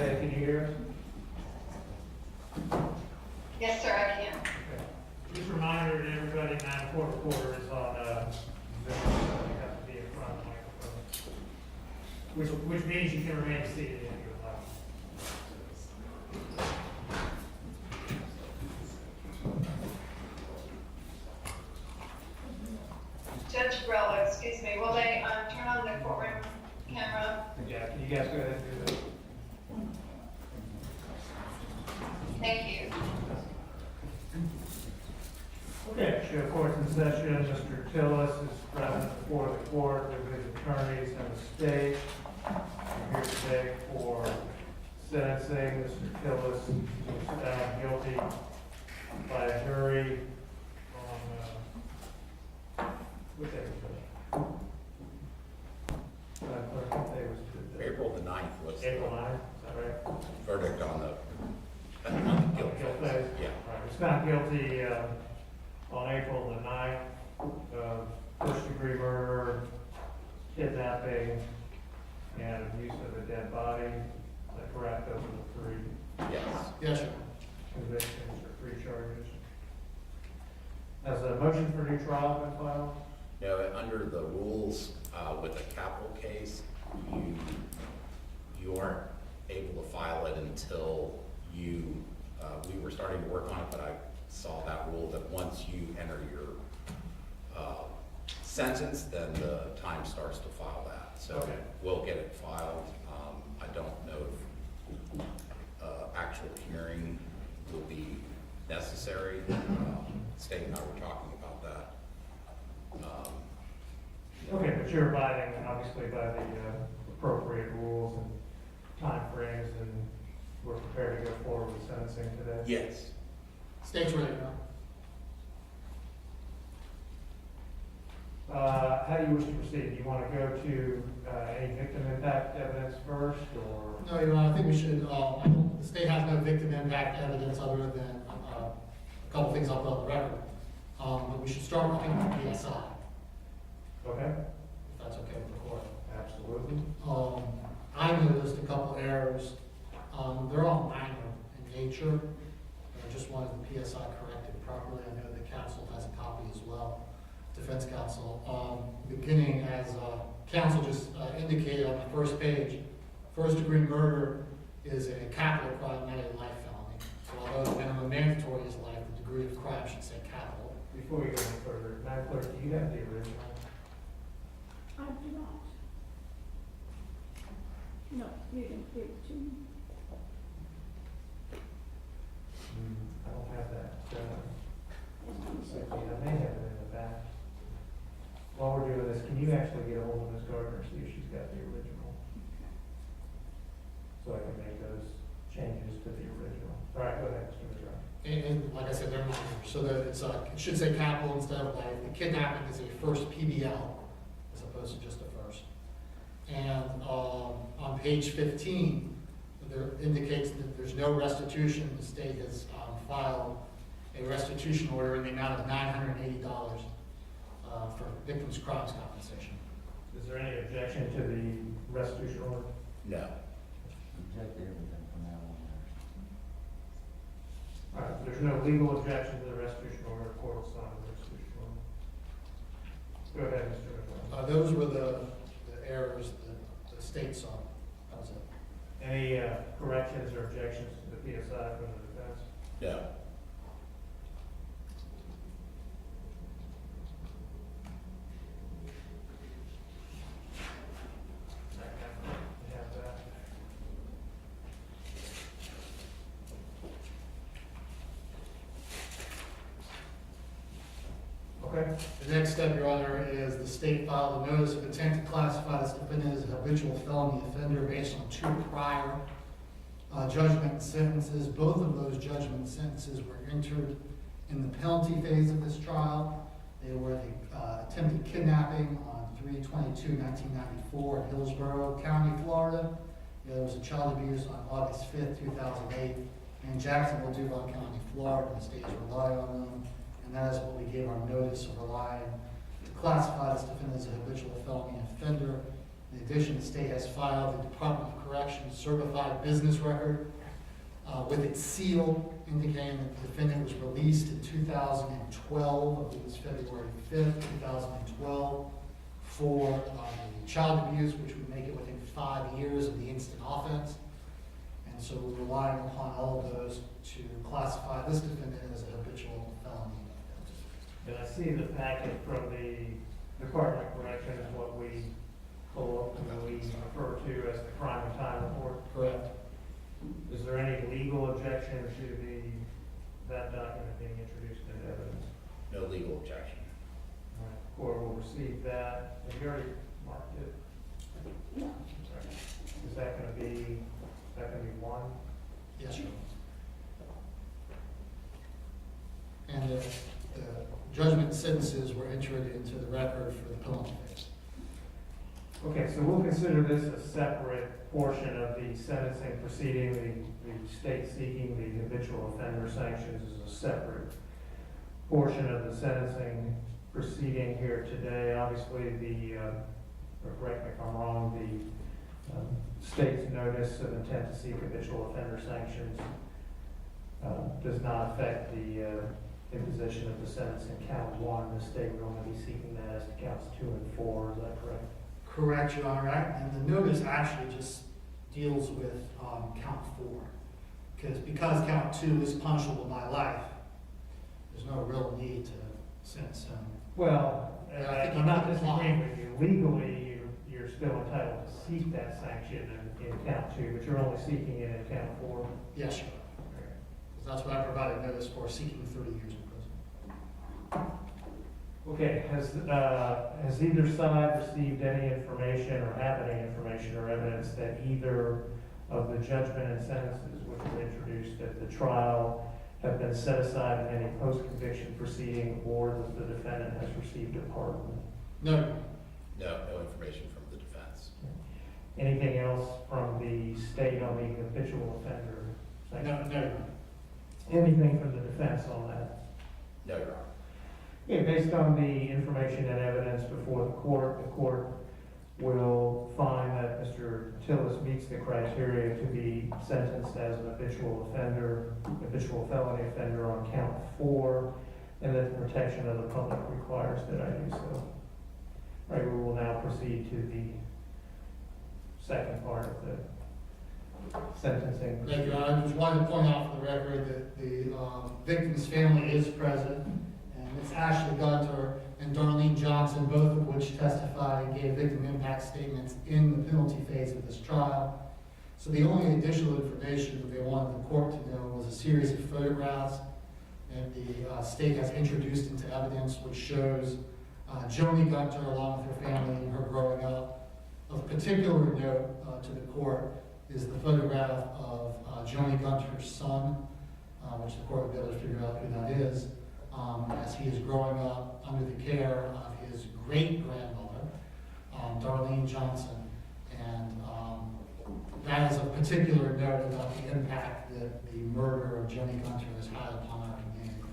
Okay, can you hear us? Yes, sir, I can. Okay. Just a reminder to everybody, 9-4 is on Zoom, so you have to be in front of the microphone. Which means you can remain seated if you would like. Judge Brella, excuse me, will they turn on the courtroom camera? Yeah, can you guys go ahead and do that? Thank you. Okay, show court's in session. Mr. Tillis is present before the court with his attorneys and the state. I'm here today for sentencing. Mr. Tillis was found guilty by a jury on, what day was it? What day was it? April the 9th was April the 9th, is that right? verdict on the guilt Guilt phase. phase? Yeah. Right, he was found guilty on April the 9th of first-degree murder, kidnapping, and abuse of a dead body. Is that correct? Those are the three Yes. Yes, sir. convictions or three charges. Has a motion for new trial been filed? No, under the rules with a capital case, you aren't able to file it until we were starting to work on it, but I saw that rule that once you enter your sentence, then the time starts to file that. So Okay. we'll get it filed. I don't know if actual hearing will be necessary. State and I were talking about that. Okay, but you're abiding obviously by the appropriate rules and timeframes, and we're prepared to go forward with sentencing today? Yes. State's ready now. How do you wish to proceed? Do you want to go to any victim impact evidence first, or? No, Your Honor, I think we should, the state has no victim impact evidence other than a couple things I'll put on the record. But we should start looking at the PSI, Okay, if that's okay with the court. absolutely. I noticed a couple errors. They're all minor in nature. And I just wanted the PSI corrected properly. I know the council has a copy as well, defense counsel. Beginning as counsel just indicated on the first page, first-degree murder is a capital crime, not a life felony. So although the minimum mandatory is life, the degree of crime should say capital. Before we go any further, Madam Clerk, do you have the original? I do not. No, you can give it to me. I don't have that. I may have it in the back. While we're doing this, can you actually get a hold of Ms. Gardner and see if she's got the original? So I can make those changes to the original. All right, go ahead, Mr. Misrata. And like I said, they're minor. So that it's, it should say capital instead of life. The kidnapping is a first PBL as opposed to just a first. And on page 15, there indicates that there's no restitution. The state has filed a restitution order in the amount of $980 for victims' crimes compensation. Is there any objection to the restitution order? No. Reject everything from now on. All right, there's no legal objection to the restitution order. The court will sign the restitution order. Go ahead, Mr. Misrata. Those were the errors that the state saw. That was it. Any corrections or objections to the PSI from the defense? No. We have that. Okay. The next step, Your Honor, is the state filed a notice of intent to classify this defendant as a habitual felony offender based on 2 prior judgment sentences. Both of those judgment sentences were entered in the penalty phase of this trial. They were the attempted kidnapping on 3/22/1994 in Hillsborough County, Florida. There was a child abuse on August 5th, 2008 in Jacksonville, Duval County, Florida. The state has relied on them. And that is what we gave our notice of relying to classify this defendant as a habitual felony offender. In addition, the state has filed the Department of Corrections certified business record with its seal indicating that the defendant was released in 2012, I believe it was February 5th, 2012, for child abuse, which would make it within 5 years of the instant offense. And so we're relying upon all of those to classify this defendant as a habitual felony. And I see the packet from the Department of Corrections, what we colloquially refer to as the crime and time report. Correct. Is there any legal objection to that document being introduced into evidence? No legal objection. All right, court will receive that. Have you already marked it? No. Sorry. Is that gonna be one? Yes, sir. And the judgment and sentences were entered into the record for the penalty phase. Okay, so we'll consider this a separate portion of the sentencing proceeding. The state seeking the habitual offender sanctions is a separate portion of the sentencing proceeding here today. Obviously, correct me if I'm wrong, the state's notice of intent to seek habitual offender sanctions does not affect the imposition of the sentence in count 1. The state will only be seeking that as to counts 2 and 4. Is that correct? Correct, Your Honor. And the notice actually just deals with count 4. Because count 2 is punishable by life, there's no real need to sentence him. Well, Yeah, I think I'm not you can disagreeing with you. Legally, you're still entitled to seek that sanction in count 2, but you're only seeking it in count 4. Yes, Your Honor. Because that's what I provided notice for, seeking 30 years in prison. Okay, has either side received any information or have any information or evidence that either of the judgment and sentences which were introduced at the trial have been set aside in any post-conviction proceeding, or that the defendant has received a pardon? No. No information from the defense. Anything else from the state on the habitual offender No, sanction? no, Your Honor. Anything from the defense on that? No, Your Honor. Okay, based on the information and evidence before the court will find that Mr. Tillis meets the criteria to be sentenced as an habitual felony offender on count 4, and that the protection of the public requires that I do so. All right, we will now proceed to the second part of the sentencing. Thank you, Your Honor. I just wanted to point out for the record that the victim's family is present, and it's Ashley Gunter and Darlene Johnson, both of which testified and gave victim impact statements in the penalty phase of this trial. So the only additional information that they wanted the court to know was a series of photographs that the state has introduced into evidence, which shows Joni Gunter along with her family and her growing up. Of particular note to the court is the photograph of Joni Gunter's son, which the court will be able to figure out who that is, as he is growing up under the care of his great-grandmother, Darlene Johnson. And that is of particular note about the impact that the murder of Joni Gunter has had upon our community.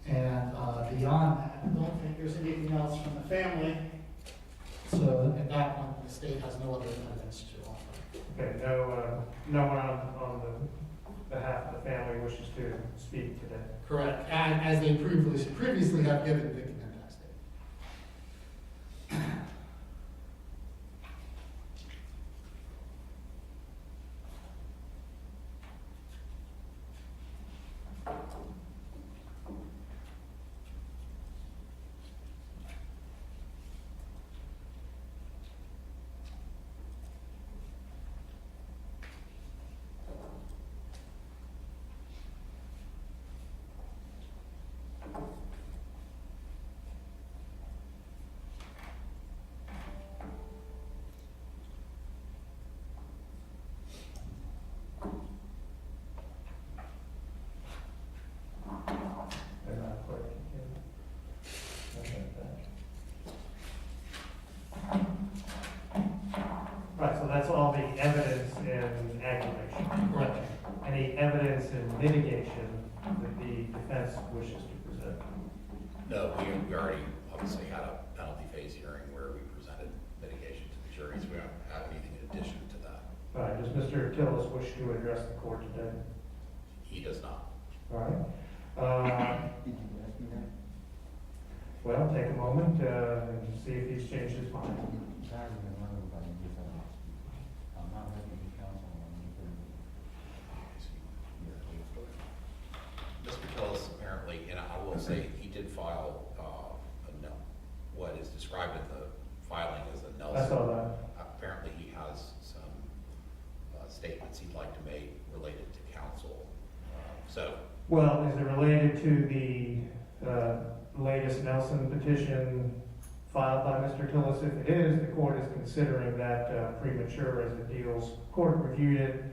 And beyond that, I don't think there's anything else from the family. So at that point, the state has no other evidence to offer. Okay, no one on the behalf of the family wishes to speak today. Correct. And as they previously have given victim impact statement. They're not quick. Right, so that's all the evidence in aggravation. Correct. Any evidence in mitigation that the defense wishes to present? No, we already obviously had a penalty phase hearing where we presented mitigation to the jury. Does Mr. Tillis wish to address the court today? He does not. All right. Did you ask me that? Well, take a moment and see if he's changed his mind. Sorry, everybody, just, I'm not happy with council on anything. Mr. Tillis apparently, and I will say, he did file what is described in the filing as a I Nelson. saw that. Apparently, he has some statements he'd like to make related to council. Well, is it related to the latest Nelson petition filed by Mr. Tillis? If it is, the court is considering that premature as it deals, court reviewed it,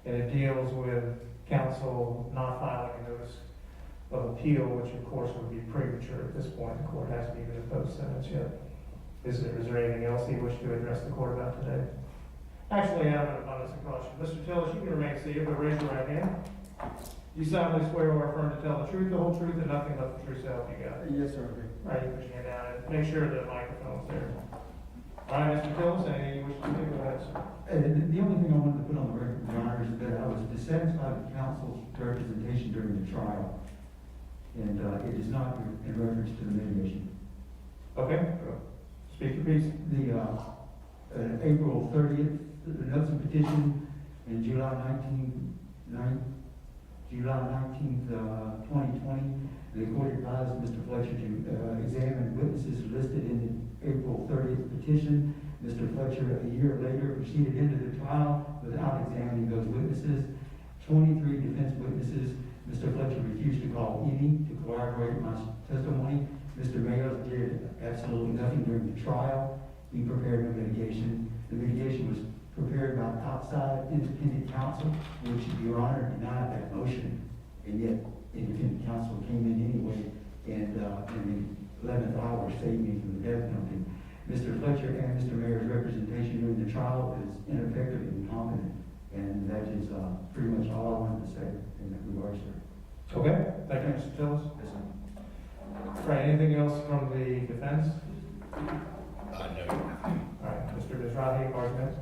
and it deals with council not filing a notice of appeal, which of course would be premature at this point. The court hasn't even imposed sentence yet. Is there anything else you wish to address the court about today? Actually, I have an abundance of caution. Mr. Tillis, you can remain seated, but raise your right hand. You solemnly swear or affirm to tell the truth, the whole truth, and nothing but the truth, so help you God. Yes, sir. All right, you put your hand down and make sure the microphone's there. All right, Mr. Tillis, anything you wish to do? Go ahead, sir. The only thing I wanted to put on the record, Your Honor, is that I was dissatisfied with counsel's representation during the trial, and it is not in reference to the mitigation. Okay, speak your piece. The April 30th, the Nelson petition, and July 19th, 2020, the court advised Mr. Fletcher to examine witnesses listed in the April 30th petition. Mr. Fletcher, a year later, proceeded into the trial without examining those witnesses. 23 defense witnesses. Mr. Fletcher refused to call any to corroborate my testimony. Mr. Mayos did absolutely nothing during the trial. He prepared no mitigation. The mitigation was prepared by outside independent counsel, which Your Honor denied that motion, and yet independent counsel came in anyway, and in the 11th hour saved me from the death penalty. Mr. Fletcher and Mr. Mayor's representation during the trial is ineffective and incompetent, and that is pretty much all I wanted to say in that regard, sir. Okay, thank you, Mr. Tillis. Yes, sir. All right, anything else from the defense? No. All right, Mr. Mizrahi, argument?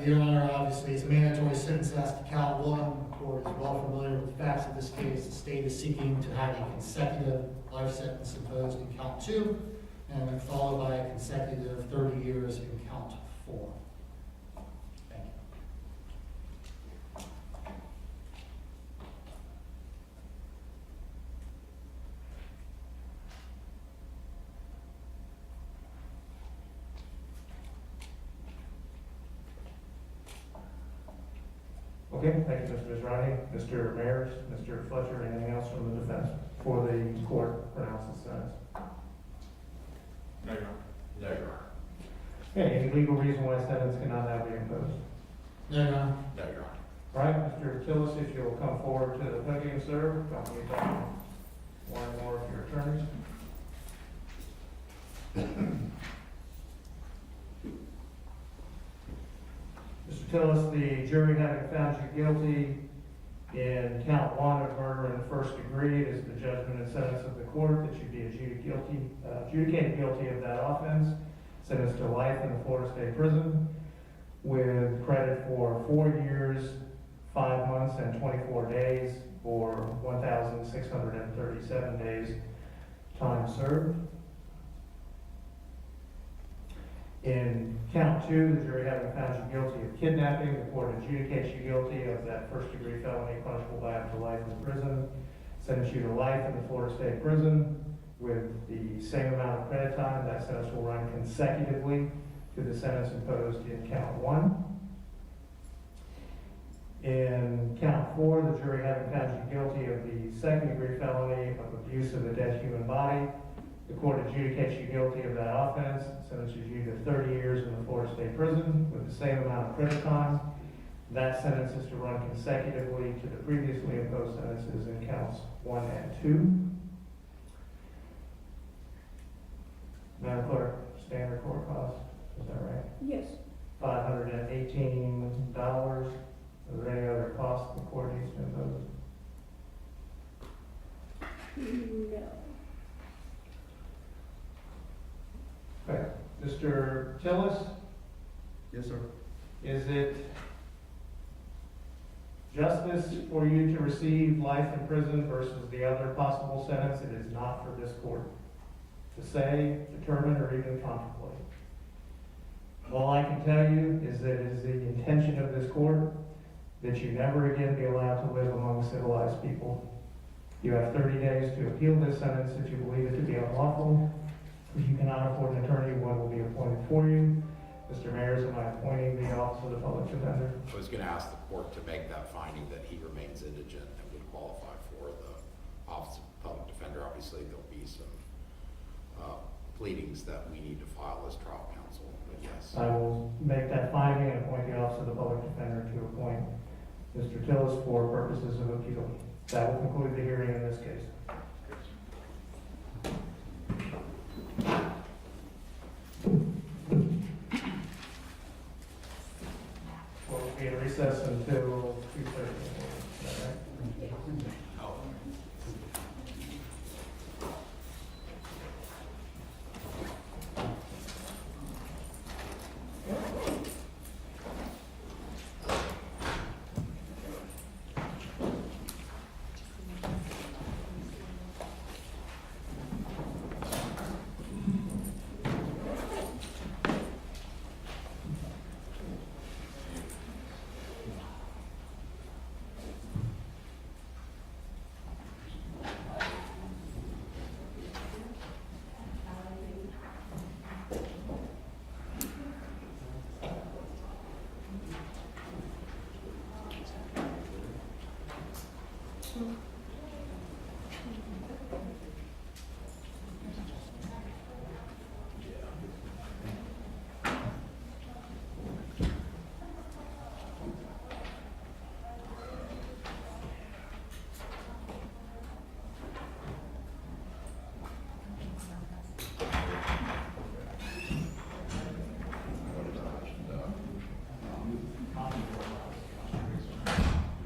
Your Honor, obviously, it's a mandatory sentence as to count one. The court is well familiar with the facts of this case. The state is seeking to have a consecutive life sentence imposed in count 2, and then followed by a consecutive 30 years in count 4. Thank you. Okay, thank you, Mr. Mizrahi. Mr. Mayers, Mr. Fletcher, anything else from the defense before the court pronounces sentence? No, Your Honor. No, Your Honor. Okay, any legal reason why sentence cannot now be imposed? No, Your Honor. No, Your Honor. All right, Mr. Tillis, if you'll come forward to the podium, sir, don't need that one or more of your attorneys. Mr. Tillis, the jury having found you guilty in count 1 of murder in the first degree, it is the judgment and sentence of the court that you be adjudicated guilty of that offense, sentenced to life in the Florida State Prison with credit for 4 years, 5 months, and 24 days, or 1,637 days time served. In count 2, the jury having found you guilty of kidnapping, the court adjudicates you guilty of that first-degree felony punishable by up to life in prison, sentence you to life in the Florida State Prison with the same amount of credit time. That sentence will run consecutively to the sentence imposed in count 1. In count 4, the jury having found you guilty of the second-degree felony of abuse of a dead human body, the court adjudicates you guilty of that offense, sentences you to 30 years in the Florida State Prison with the same amount of credit time. That sentence is to run consecutively to the previously imposed sentences in counts 1 and 2. Madam Clerk, standard court cost, is that right? Yes. $518. Is there any other costs the court needs to impose? No. Okay. Mr. Tillis, Yes, sir. is it justice for you to receive life in prison versus the other possible sentence, it is not for this court to say, determine, or even contemplate. All I can tell you is that it is the intention of this court that you never again be allowed to live among civilized people. You have 30 days to appeal this sentence if you believe it to be unlawful. If you cannot afford an attorney, one will be appointed for you. Mr. Mayor, am I appointing the Office of the Public Defender? I was gonna ask the court to make that finding that he remains indigent and would qualify for the Office of Public Defender. Obviously, there'll be some pleadings that we need to file as trial counsel, but yes. I will make that finding and appoint the Office of the Public Defender to appoint Mr. Tillis for purposes of appeal. That will conclude the hearing in this case. We'll be in recess until